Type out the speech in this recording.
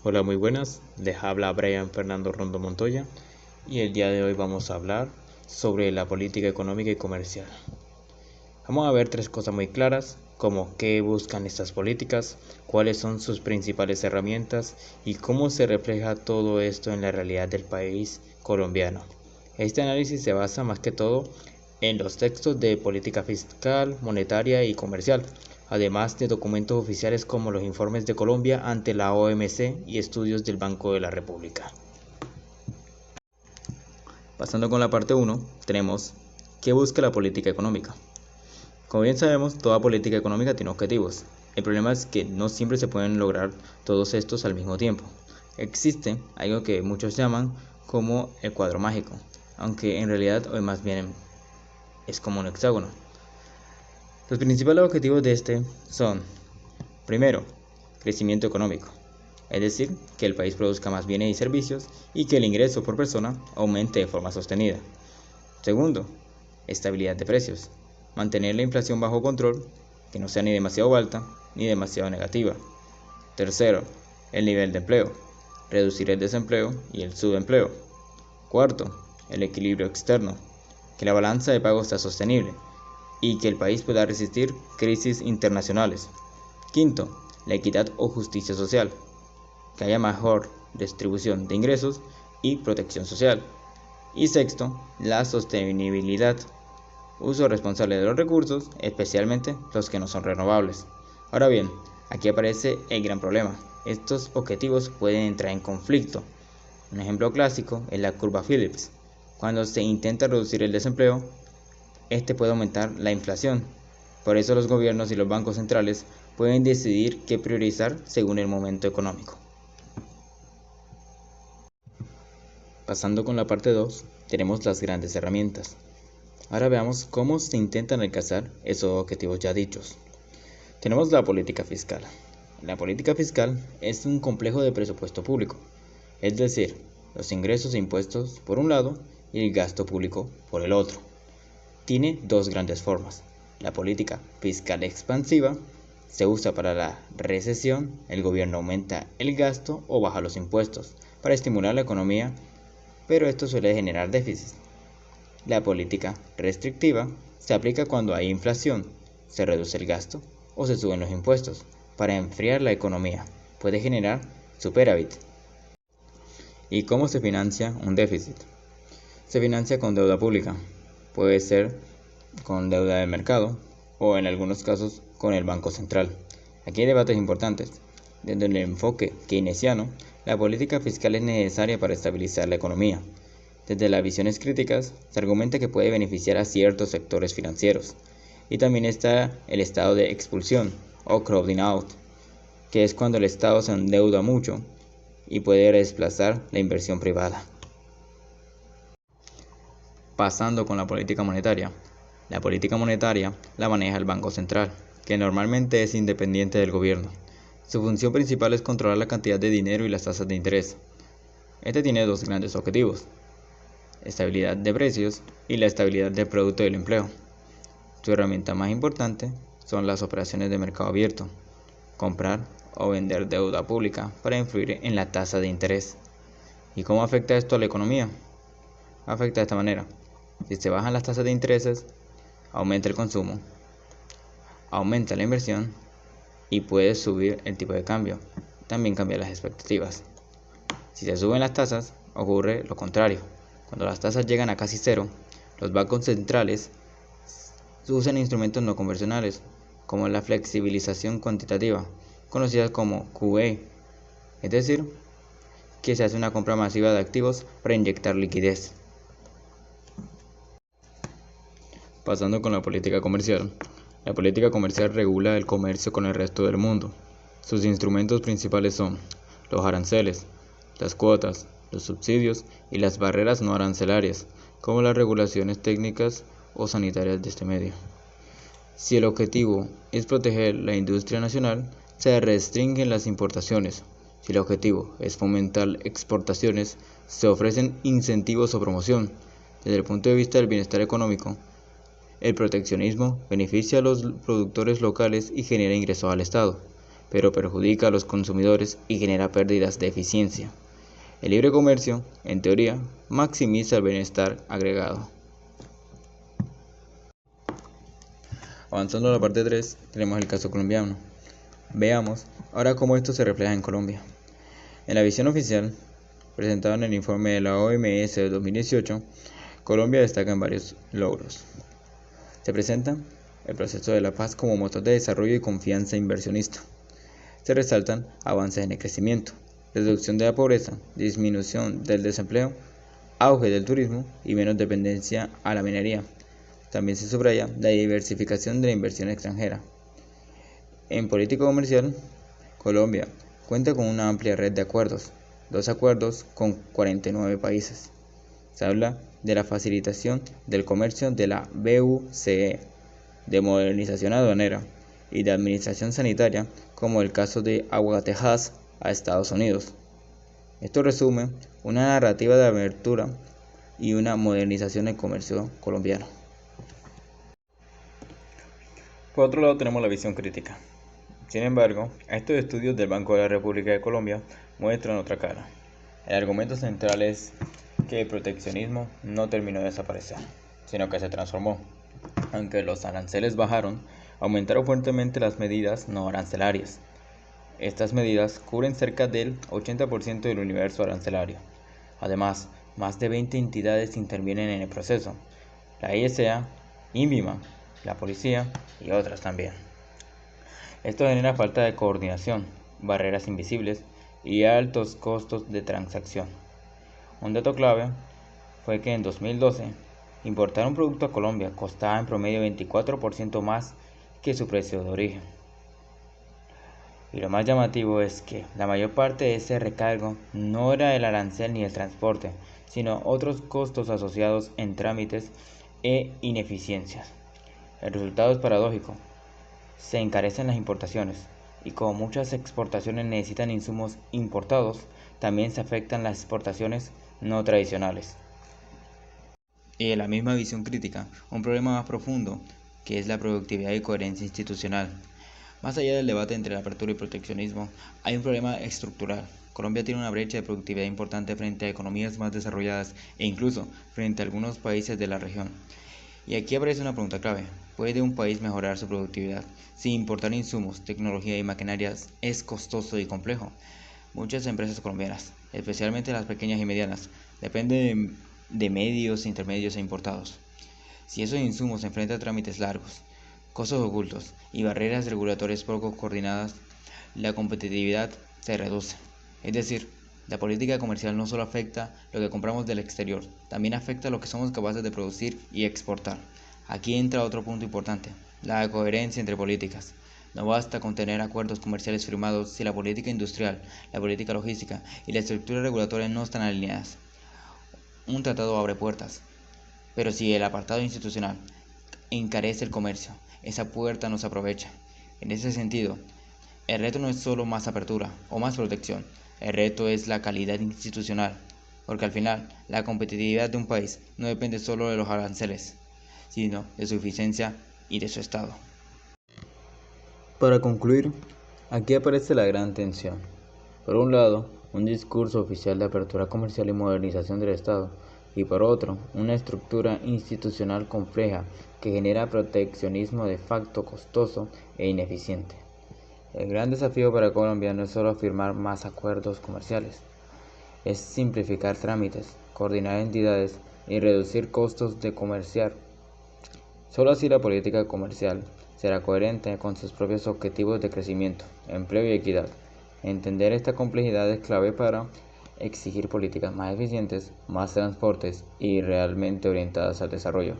Hola, muy buenas. Les habla Brian Fernando Rondo Montoya y el día de hoy vamos a hablar sobre la política económica y comercial. Vamos a ver tres cosas muy claras, como qué buscan estas políticas, cuáles son sus principales herramientas y cómo se refleja todo esto en la realidad del país colombiano. Este análisis se basa más que todo en los textos de política fiscal, monetaria y comercial, además de documentos oficiales como los informes de Colombia ante la OMC y estudios del Banco de la República. Pasando con la parte 1, tenemos ¿qué busca la política económica? Como bien sabemos, toda política económica tiene objetivos. El problema es que no siempre se pueden lograr todos estos al mismo tiempo. Existe algo que muchos llaman como el cuadro mágico, aunque en realidad hoy más bien es como un hexágono. Los principales objetivos de este son, primero, crecimiento económico, es decir, que el país produzca más bienes y servicios y que el ingreso por persona aumente de forma sostenida. Segundo, estabilidad de precios, mantener la inflación bajo control, que no sea ni demasiado alta ni demasiado negativa. Tercero, el nivel de empleo, reducir el desempleo y el subempleo. Cuarto, el equilibrio externo, que la balanza de pagos sea sostenible y que el país pueda resistir crisis internacionales. Quinto, la equidad o justicia social, que haya mejor distribución de ingresos y protección social. Y sexto, la sostenibilidad, uso responsable de los recursos, especialmente los que no son renovables. Ahora bien, aquí aparece el gran problema. Estos objetivos pueden entrar en conflicto. Un ejemplo clásico es la curva Phillips. Cuando se intenta reducir el desempleo, este puede aumentar la inflación. Por eso los gobiernos y los bancos centrales pueden decidir qué priorizar según el momento económico. Pasando con la parte 2, tenemos las grandes herramientas. Ahora veamos cómo se intentan alcanzar esos objetivos ya dichos. Tenemos la política fiscal. La política fiscal es un complejo de presupuesto público, es decir, los ingresos e impuestos por un lado y el gasto público por el otro. Tiene dos grandes formas. La política fiscal expansiva se usa para la recesión, el gobierno aumenta el gasto o baja los impuestos para estimular la economía, pero esto suele generar déficit. La política restrictiva se aplica cuando hay inflación, se reduce el gasto o se suben los impuestos para enfriar la economía. Puede generar superávit. ¿Y cómo se financia un déficit? Se financia con deuda pública. Puede ser con deuda de mercado o en algunos casos con el Banco Central. Aquí hay debates importantes. Desde el enfoque keynesiano, la política fiscal es necesaria para estabilizar la economía. Desde las visiones críticas, se argumenta que puede beneficiar a ciertos sectores financieros. Y también está el estado de expulsión o crowding out, que es cuando el Estado se endeuda mucho y puede desplazar la inversión privada. Pasando con la política monetaria. La política monetaria la maneja el Banco Central, que normalmente es independiente del gobierno. Su función principal es controlar la cantidad de dinero y las tasas de interés. Este tiene dos grandes objetivos: estabilidad de precios y la estabilidad del producto y del empleo. Su herramienta más importante son las operaciones de mercado abierto, comprar o vender deuda pública para influir en la tasa de interés. ¿Y cómo afecta esto a la economía? Afecta de esta manera: si se bajan las tasas de intereses, aumenta el consumo, aumenta la inversión y puede subir el tipo de cambio. También cambia las expectativas. Si se suben las tasas, ocurre lo contrario. Cuando las tasas llegan a casi cero, los bancos centrales usan instrumentos no convencionales, como la flexibilización cuantitativa, conocida como QE, es decir, que se hace una compra masiva de activos para inyectar liquidez. Pasando con la política comercial. La política comercial regula el comercio con el resto del mundo. Sus instrumentos principales son los aranceles, las cuotas, los subsidios y las barreras no arancelarias, como las regulaciones técnicas o sanitarias de este medio. Si el objetivo es proteger la industria nacional, se restringen las importaciones. Si el objetivo es fomentar exportaciones, se ofrecen incentivos o promoción. Desde el punto de vista del bienestar económico, el proteccionismo beneficia a los productores locales y genera ingresos al Estado, pero perjudica a los consumidores y genera pérdidas de eficiencia. El libre comercio, en teoría, maximiza el bienestar agregado. Avanzando a la parte 3, tenemos el caso colombiano. Veamos ahora cómo esto se refleja en Colombia. En la visión oficial, presentada en el informe de la OMS de 2018, Colombia destaca en varios logros. Se presenta el proceso de la paz como motor de desarrollo y confianza inversionista. Se resaltan avances en el crecimiento, reducción de la pobreza, disminución del desempleo, auge del turismo y menos dependencia a la minería. También se subraya la diversificación de la inversión extranjera. En política comercial, Colombia cuenta con una amplia red de acuerdos, 2 acuerdos con 49 países. Se habla de la facilitación del comercio de la BUCE, de modernización aduanera y de administración sanitaria, como el caso de Aguatejas a Estados Unidos. Esto resume una narrativa de apertura y una modernización del comercio colombiano. Por otro lado tenemos la visión crítica. Sin embargo, estos estudios del Banco de la República de Colombia muestran otra cara. El argumento central es que el proteccionismo no terminó de desaparecer, sino que se transformó. Aunque los aranceles bajaron, aumentaron fuertemente las medidas no arancelarias. Estas medidas cubren cerca del 80% del universo arancelario. Además, más de 20 entidades intervienen en el proceso: la ISA, INVIMA, la policía y otras también. Esto genera falta de coordinación, barreras invisibles y altos costos de transacción. Un dato clave fue que en 2012, importar un producto a Colombia costaba en promedio 24% más que su precio de origen. Y lo más llamativo es que la mayor parte de ese recargo no era el arancel ni el transporte, sino otros costos asociados en trámites e ineficiencias. El resultado es paradójico. Se encarecen las importaciones, y como muchas exportaciones necesitan insumos importados, también se afectan las exportaciones no tradicionales. Y en la misma visión crítica, un problema más profundo, que es la productividad y coherencia institucional. Más allá del debate entre la apertura y proteccionismo, hay un problema estructural. Colombia tiene una brecha de productividad importante frente a economías más desarrolladas e incluso frente a algunos países de la región. Y aquí aparece una pregunta clave: ¿puede un país mejorar su productividad si importar insumos, tecnología y maquinarias es costoso y complejo? Muchas empresas colombianas, especialmente las pequeñas y medianas, dependen de medios intermedios e importados. Si esos insumos se enfrentan a trámites largos, costos ocultos y barreras regulatorias poco coordinadas, la competitividad se reduce. Es decir, la política comercial no solo afecta lo que compramos del exterior, también afecta lo que somos capaces de producir y exportar. Aquí entra otro punto importante: la coherencia entre políticas. No basta con tener acuerdos comerciales firmados si la política industrial, la política logística y la estructura regulatoria no están alineadas. Un tratado abre puertas, pero si el apartado institucional encarece el comercio, esa puerta no se aprovecha. En ese sentido, el reto no es solo más apertura o más protección, el reto es la calidad institucional, porque al final la competitividad de un país no depende solo de los aranceles, sino de su eficiencia y de su Estado. Para concluir, aquí aparece la gran tensión. Por un lado, un discurso oficial de apertura comercial y modernización del Estado, y por otro, una estructura institucional compleja que genera proteccionismo de facto costoso e ineficiente. El gran desafío para Colombia no es solo firmar más acuerdos comerciales, es simplificar trámites, coordinar entidades y reducir costos de comerciar. Solo así la política comercial será coherente con sus propios objetivos de crecimiento, empleo y equidad. Entender esta complejidad es clave para exigir políticas más eficientes, más transportes y realmente orientadas al desarrollo.